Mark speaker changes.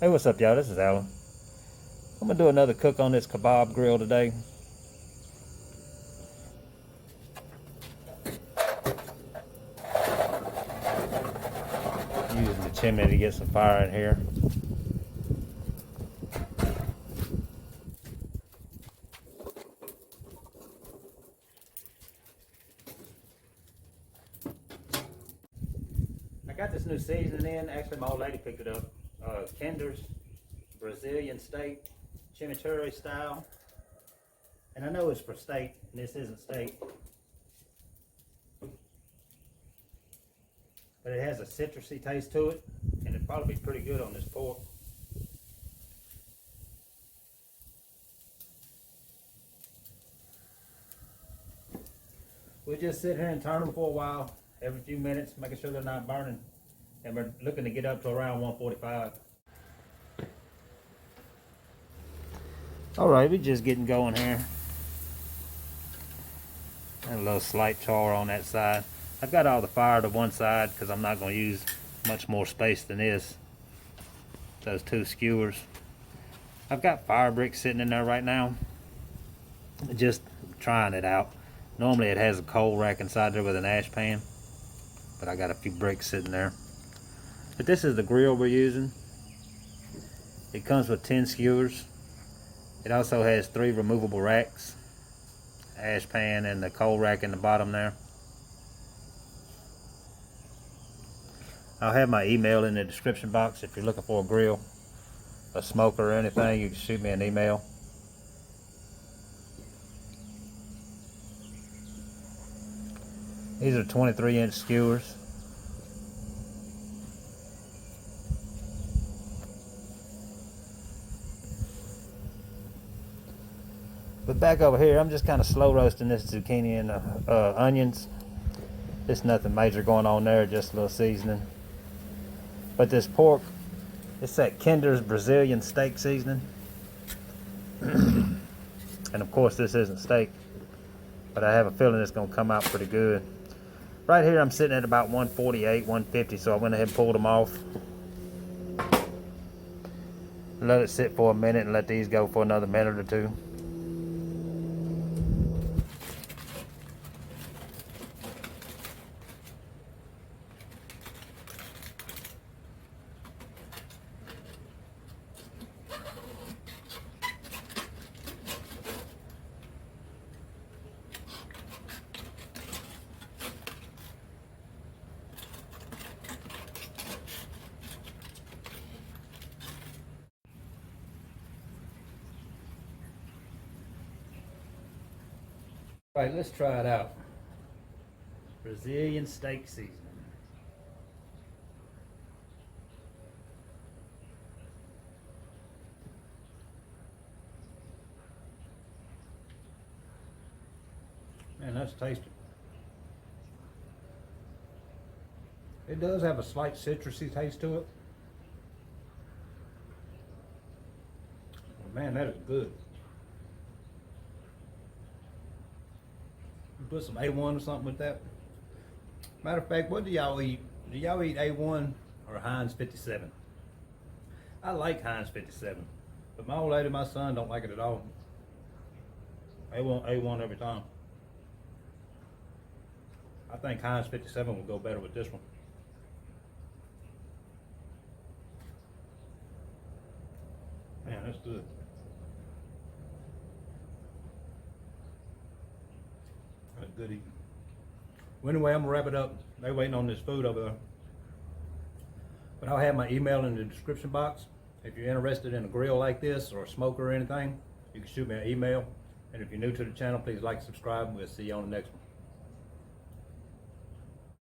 Speaker 1: Hey, what's up, y'all? This is Alan. I'm gonna do another cook on this kabob grill today. Using the chimney to get some fire in here. I got this new seasoning in. Actually, my old lady picked it up. Kinder's Brazilian steak, chimichurri style. And I know it's for steak, and this isn't steak. But it has a citrusy taste to it, and it'd probably be pretty good on this pork. We'll just sit here and turn them for a while, every few minutes, making sure they're not burning. And we're looking to get up to around 145. All right, we're just getting going here. And a little slight char on that side. I've got all the fire to one side because I'm not going to use much more space than this. Those two skewers. I've got fire bricks sitting in there right now. Just trying it out. Normally it has a coal rack inside there with an ash pan, but I got a few bricks sitting there. But this is the grill we're using. It comes with 10 skewers. It also has 3 removable racks, ash pan and the coal rack in the bottom there. I'll have my email in the description box if you're looking for a grill, a smoker or anything. You can shoot me an email. These are 23-inch skewers. But back over here, I'm just kind of slow roasting this zucchini and onions. There's nothing major going on there, just a little seasoning. But this pork, it's that Kinder's Brazilian steak seasoning. And of course this isn't steak, but I have a feeling it's gonna come out pretty good. Right here I'm sitting at about 148, 150, so I went ahead and pulled them off. Let it sit for a minute and let these go for another minute or two. Right, let's try it out. Brazilian steak seasoning. Man, that's tasty. It does have a slight citrusy taste to it. Man, that is good. Put some A1 or something with that. Matter of fact, what do y'all eat? Do y'all eat A1 or Heinz 57? I like Heinz 57, but my old lady, my son don't like it at all. A1 every time. I think Heinz 57 will go better with this one. Man, that's good. That's good eating. Well, anyway, I'm gonna wrap it up. They're waiting on this food over there. But I'll have my email in the description box. If you're interested in a grill like this or a smoker or anything, you can shoot me an email. And if you're new to the channel, please like and subscribe. We'll see you on the next one.